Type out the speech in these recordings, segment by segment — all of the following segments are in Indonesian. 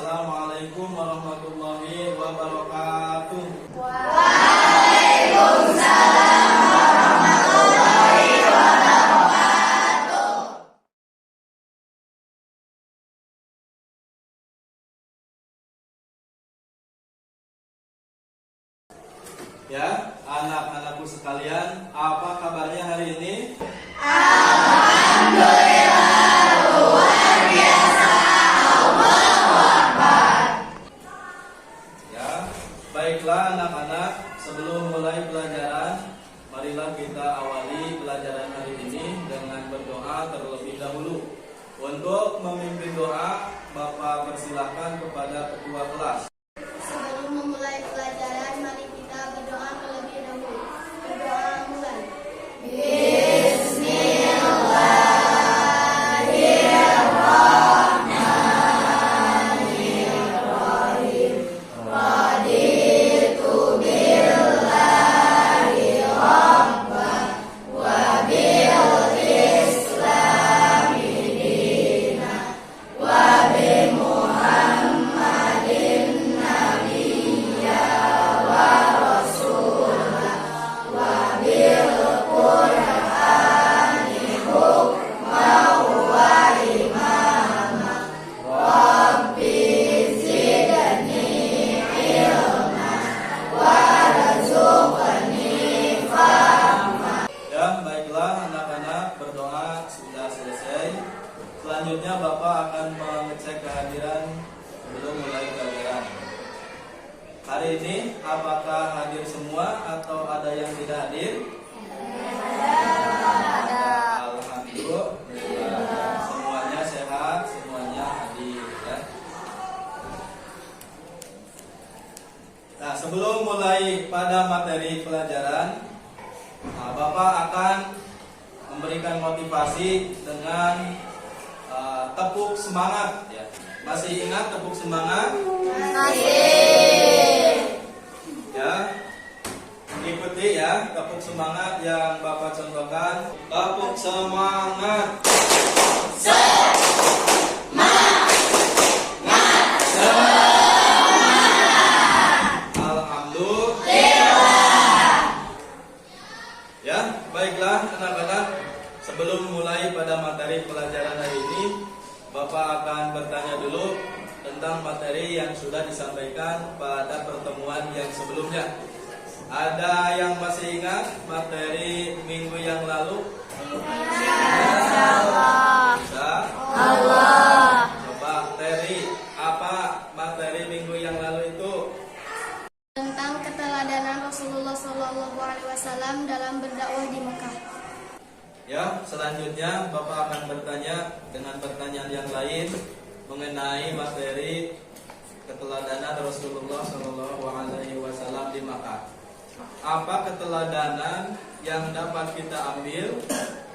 Assalamualaikum warahmatullahi wabarakatuh. Waalaikumsalam warahmatullahi wabarakatuh. Ya, anak-anakku sekalian, apa kabarnya hari ini? Alhamdulillah, luar biasa. Allahu Akbar. Ya, baiklah anak-anak, sebelum mulai pelajaran, marilah kita awali pelajaran hari ini dengan berdoa terlebih dahulu. Untuk memimpin doa, Bapak persilahkan kepada ketua kelas. Sebelum memulai pelajaran, mari kita berdoa terlebih dahulu. Berdoa mulai. Bismillahirrahmanirrahim. Raditu billahi rabban wa bil islami dinan wa bi Muhammadin nabiyya wa rasulah wa bil Qur'ani hukman wa imama. Rabbi zidni ilma warzuqni fahma. Ya, baiklah anak-anak, berdoa sudah selesai. Selanjutnya Bapak akan mengecek kehadiran sebelum mulai pelajaran. Hari ini apakah hadir semua atau ada yang tidak hadir? Alhamdulillah, semuanya sehat, semuanya hadir ya. Nah, sebelum mulai pada materi pelajaran, Bapak akan memberikan motivasi dengan tepuk semangat ya. Masih ingat tepuk semangat? Ya. Ikuti ya tepuk semangat yang Bapak contohkan. Tepuk semangat. Alhamdulillah. Ya, baiklah anak-anak. Sebelum mulai pada materi pelajaran hari ini, Bapak akan bertanya dulu tentang materi yang sudah disampaikan pada pertemuan yang sebelumnya. Ada yang masih ingat materi minggu yang lalu? Bisa? Coba Teri, apa materi minggu yang lalu itu? Tentang keteladanan Rasulullah SAW dalam berdakwah di Mekah. Ya, selanjutnya Bapak akan bertanya dengan pertanyaan yang lain mengenai materi keteladanan Rasulullah SAW di Makkah. Apa keteladanan yang dapat kita ambil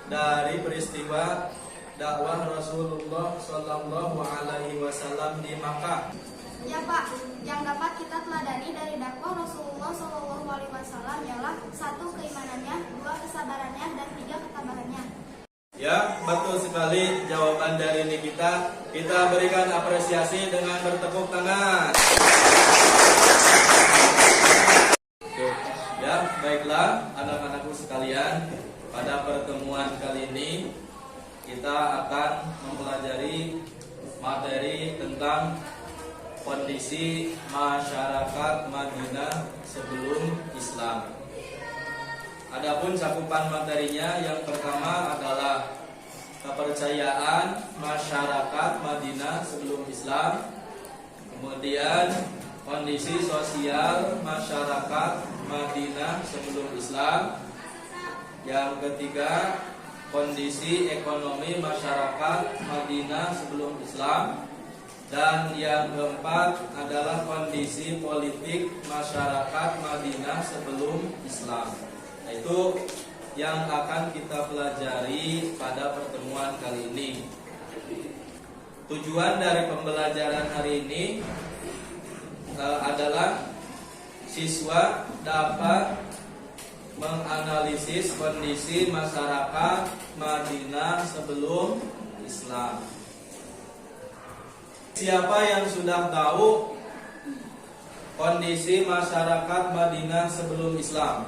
dari peristiwa dakwah Rasulullah SAW di Makkah? Ya Pak, yang dapat kita teladani dari dakwah Rasulullah SAW ialah 1. Keimanannya, 2. Kesabarannya, dan 3. ketabahannya. Ya, betul sekali jawaban dari Nikita. Kita berikan apresiasi dengan bertepuk tangan. Ya, baiklah anak-anakku sekalian, pada pertemuan kali ini kita akan mempelajari materi tentang kondisi masyarakat Madinah sebelum Islam. Adapun cakupan materinya yang pertama adalah kepercayaan masyarakat Madinah sebelum Islam. Kemudian kondisi sosial masyarakat Madinah sebelum Islam. Yang ketiga, kondisi ekonomi masyarakat Madinah sebelum Islam. Dan yang keempat adalah kondisi politik masyarakat Madinah sebelum Islam. Nah, itu yang akan kita pelajari pada pertemuan kali ini. Tujuan dari pembelajaran hari ini adalah siswa dapat menganalisis kondisi masyarakat Madinah sebelum Islam. Siapa yang sudah tahu kondisi masyarakat Madinah sebelum Islam?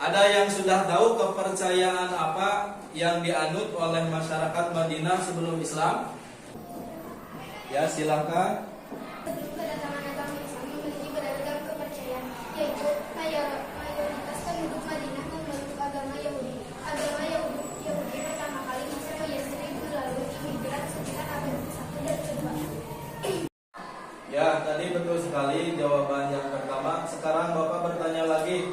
Ada yang sudah tahu kepercayaan apa yang dianut oleh masyarakat Madinah sebelum Islam? Ya, silakan. Kedatangan agama Islam memiliki beragam kepercayaan, yaitu mayoritas penduduk Madinah memeluk agama Yahudi. Agama Yahudi pertama kali masuk ke Yathrib melalui imigran sekitar abad ke-1 dan ke-2. Ya, tadi betul sekali jawaban yang pertama. Sekarang Bapak bertanya lagi,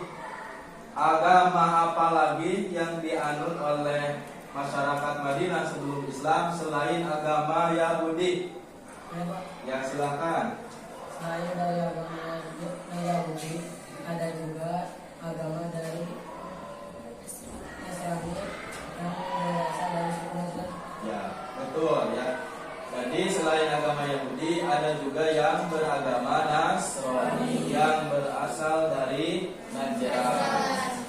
agama apa lagi yang dianut oleh masyarakat Madinah sebelum Islam selain agama Yahudi? Ya, Pak. Ya, silakan. Selain dari agama Yahudi, ada juga agama dari Nasrani yang berasal dari suku Muslim. Ya, betul ya. Jadi selain agama Yahudi ada juga yang beragama Nasrani yang berasal dari Najran.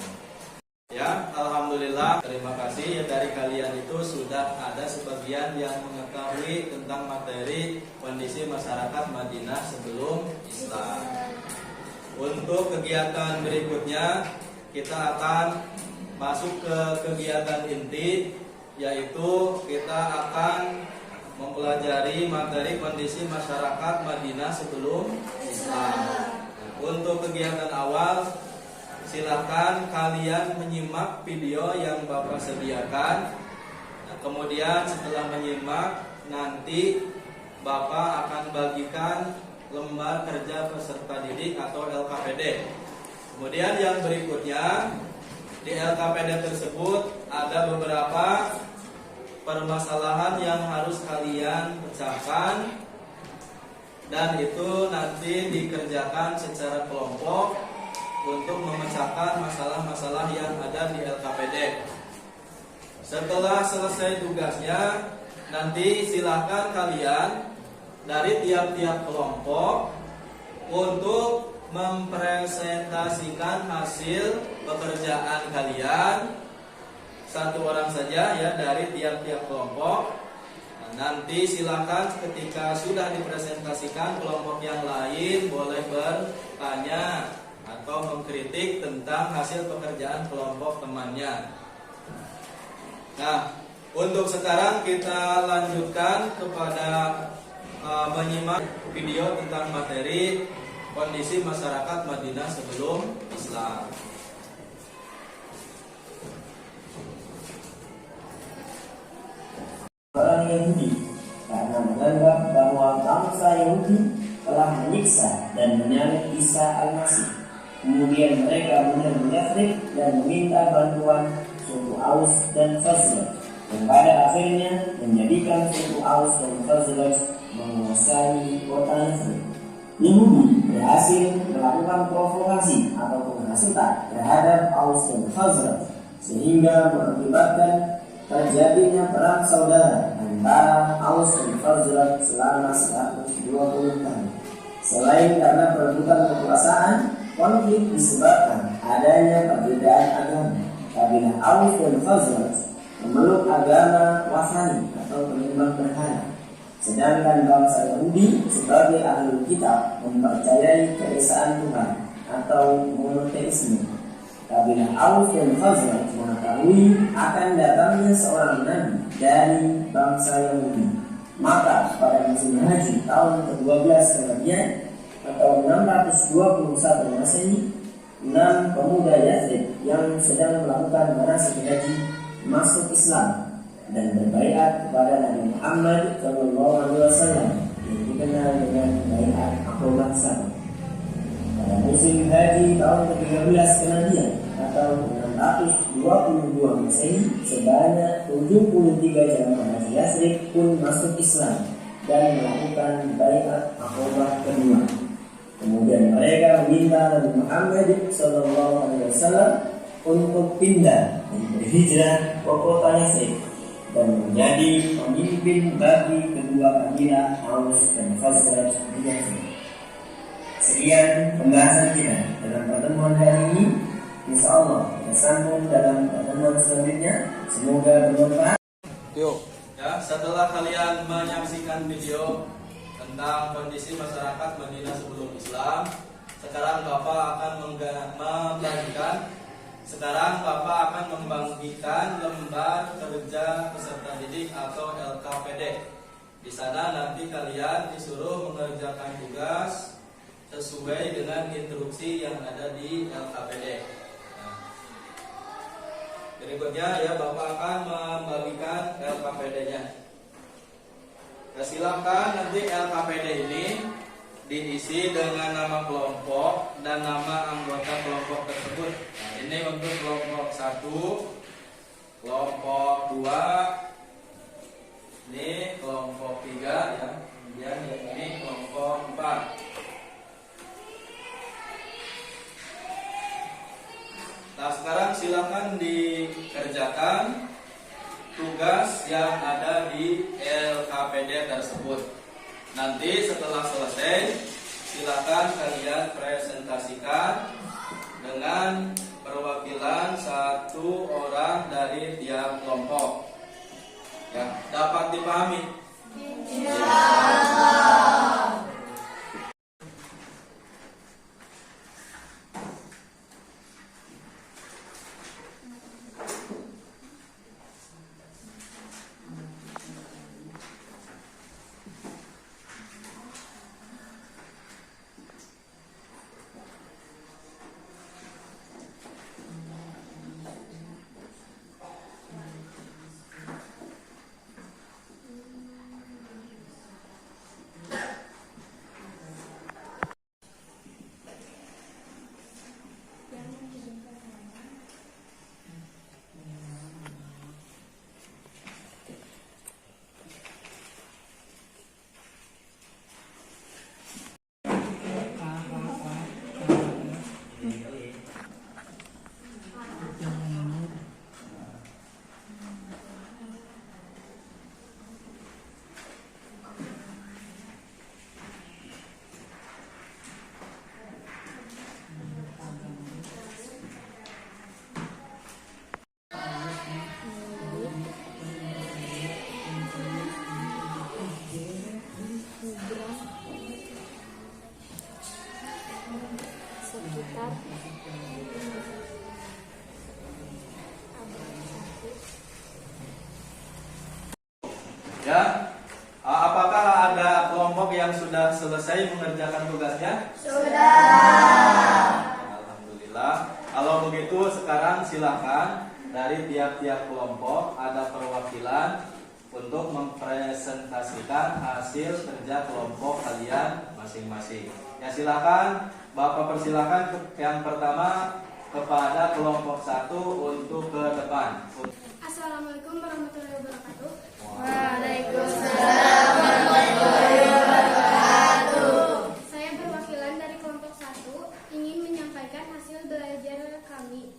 Ya, alhamdulillah. Terima kasih ya, dari kalian itu sudah ada sebagian yang mengetahui tentang materi kondisi masyarakat Madinah sebelum Islam. Untuk kegiatan berikutnya kita akan masuk ke kegiatan inti, yaitu kita akan mempelajari materi kondisi masyarakat Madinah sebelum Islam. Untuk kegiatan awal, silakan kalian menyimak video yang Bapak sediakan. Nah, kemudian setelah menyimak, nanti Bapak akan bagikan lembar kerja peserta didik atau LKPD. Kemudian yang berikutnya, di LKPD tersebut ada beberapa permasalahan yang harus kalian pecahkan, dan itu nanti dikerjakan secara kelompok untuk memecahkan masalah-masalah yang ada di LKPD. Setelah selesai tugasnya, nanti silakan kalian dari tiap-tiap kelompok untuk mempresentasikan hasil pekerjaan kalian, satu orang saja ya dari tiap-tiap kelompok. Nah, nanti silakan ketika sudah dipresentasikan, kelompok yang lain boleh bertanya atau mengkritik tentang hasil pekerjaan kelompok temannya. Nah, untuk sekarang kita lanjutkan kepada menyimak video tentang materi kondisi masyarakat Madinah sebelum Islam. Orang Yahudi karena menganggap bahwa bangsa Yahudi telah menyiksa dan menyalib Isa Al-Masih. Kemudian mereka menyerbu Yathrib dan meminta bantuan suku Aus dan Khazraj, yang pada akhirnya menjadikan suku Aus dan Khazraj menguasai kota Yathrib. Yahudi berhasil melakukan provokasi atau penghasutan terhadap Aus dan Khazraj, sehingga mengakibatkan terjadinya perang saudara antara Aus dan Khazraj selama 120 tahun. Selain karena perebutan kekuasaan, konflik disebabkan adanya perbedaan agama. Kabilah Aus dan Khazraj memeluk agama Wasani atau penyembah berhala, sedangkan bangsa Yahudi sebagai ahli kitab mempercayai keesaan Tuhan atau monoteisme. Kabilah Aus dan Khazraj mengetahui akan datangnya seorang nabi dari bangsa Yahudi. Maka pada musim haji tahun ke-12 kemudian atau 621 Masehi, 6 pemuda Yathrib yang sedang melakukan manasik haji masuk Islam dan berbaiat kepada Nabi Muhammad SAW yang dikenal dengan baiat Aqabah Sabar. Pada musim haji tahun ke-13 kemudian atau 622 Masehi, sebanyak 73 jamaah haji Yathrib pun masuk Islam dan melakukan baiat Aqabah kedua. Kemudian mereka meminta Nabi Muhammad SAW untuk pindah dan berhijrah ke kota Yathrib dan menjadi pemimpin bagi kedua kabilah Aus dan Khazraj di Yathrib. Sekian pembahasan kita dalam pertemuan hari ini. InsyaAllah kita sambung dalam pertemuan selanjutnya. Semoga bermanfaat. Ya, setelah kalian menyaksikan video, tentang kondisi masyarakat Madinah sebelum Islam. Sekarang Bapak akan membagikan lembar kerja peserta didik atau LKPD. Di sana nanti kalian disuruh mengerjakan tugas sesuai dengan instruksi yang ada di LKPD. Nah, berikutnya ya Bapak akan membagikan LKPD-nya. Nah, silakan nanti LKPD ini diisi dengan nama kelompok dan nama anggota kelompok tersebut. Nah, ini untuk kelompok 1, kelompok 2, ini kelompok 3 ya. Kemudian ini kelompok 4. Nah, sekarang silakan dikerjakan tugas yang ada di LKPD tersebut. Nanti setelah selesai, silakan kalian presentasikan dengan perwakilan 1 orang dari tiap kelompok. Ya, dapat dipahami? Ya, apakah ada kelompok yang sudah selesai mengerjakan tugasnya? Sudah. Alhamdulillah. Kalau begitu sekarang silakan dari tiap-tiap kelompok ada perwakilan untuk mempresentasikan hasil kerja kelompok kalian masing-masing. Ya, silakan Bapak persilakan yang pertama kepada kelompok 1 untuk ke depan. Assalamualaikum warahmatullahi wabarakatuh. Waalaikumsalam warahmatullahi wabarakatuh. Saya perwakilan dari kelompok 1 ingin menyampaikan hasil belajar kami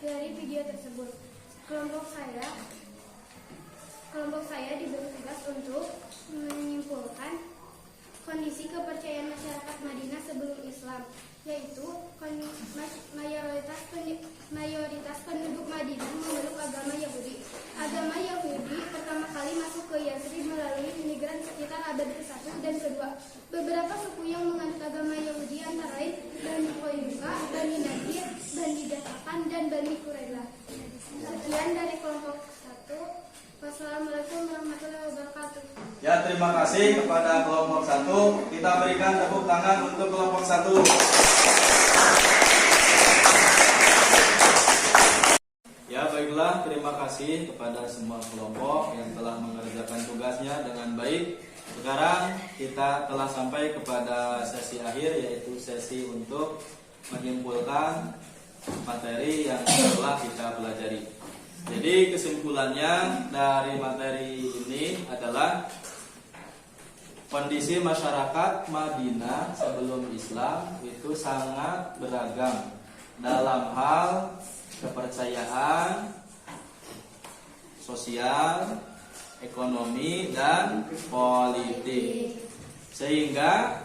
dari video tersebut. Kelompok saya diberi tugas untuk menyimpulkan kondisi kepercayaan masyarakat Madinah sebelum Islam, yaitu mayoritas penduduk Madinah memeluk agama Yahudi. Agama Yahudi pertama kali masuk ke Yathrib melalui imigran sekitar abad ke-1 dan ke-2. Beberapa suku yang menganut agama Yahudi antara lain Bani Qaynuqa, Bani Nadir, Bani Gatafan, dan Bani Quraidah. Sekian dari kelompok 1. Wassalamualaikum warahmatullahi wabarakatuh. Ya, terima kasih kepada kelompok 1. Kita berikan tepuk tangan untuk kelompok 1. Ya, baiklah, terima kasih kepada semua kelompok yang telah mengerjakan tugasnya dengan baik. Sekarang kita telah sampai kepada sesi akhir, yaitu sesi untuk menyimpulkan materi yang telah kita pelajari. Jadi kesimpulannya dari materi ini adalah kondisi masyarakat Madinah sebelum Islam itu sangat beragam dalam hal kepercayaan, sosial, ekonomi, dan politik. Sehingga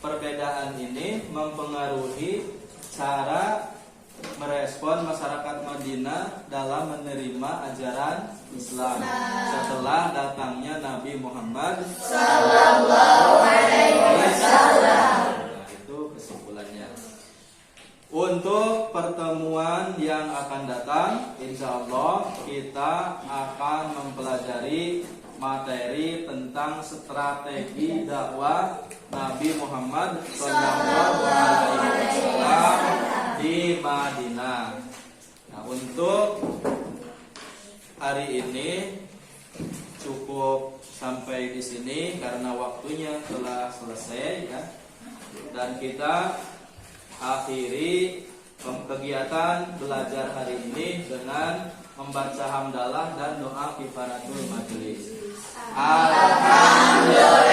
perbedaan ini mempengaruhi cara merespon masyarakat Madinah dalam menerima ajaran Islam setelah datangnya Nabi Muhammad Sallallahu Alaihi Wasallam. Nah, itu kesimpulannya. Untuk pertemuan yang akan datang, insya Allah kita akan mempelajari materi tentang strategi dakwah Nabi Muhammad Sallallahu Alaihi Wasallam di Madinah. Nah, untuk hari ini cukup sampai di sini karena waktunya telah selesai ya. Dan kita akhiri kegiatan belajar hari ini dengan membaca hamdalah dan doa kifaratul majelis. Alhamdulillah.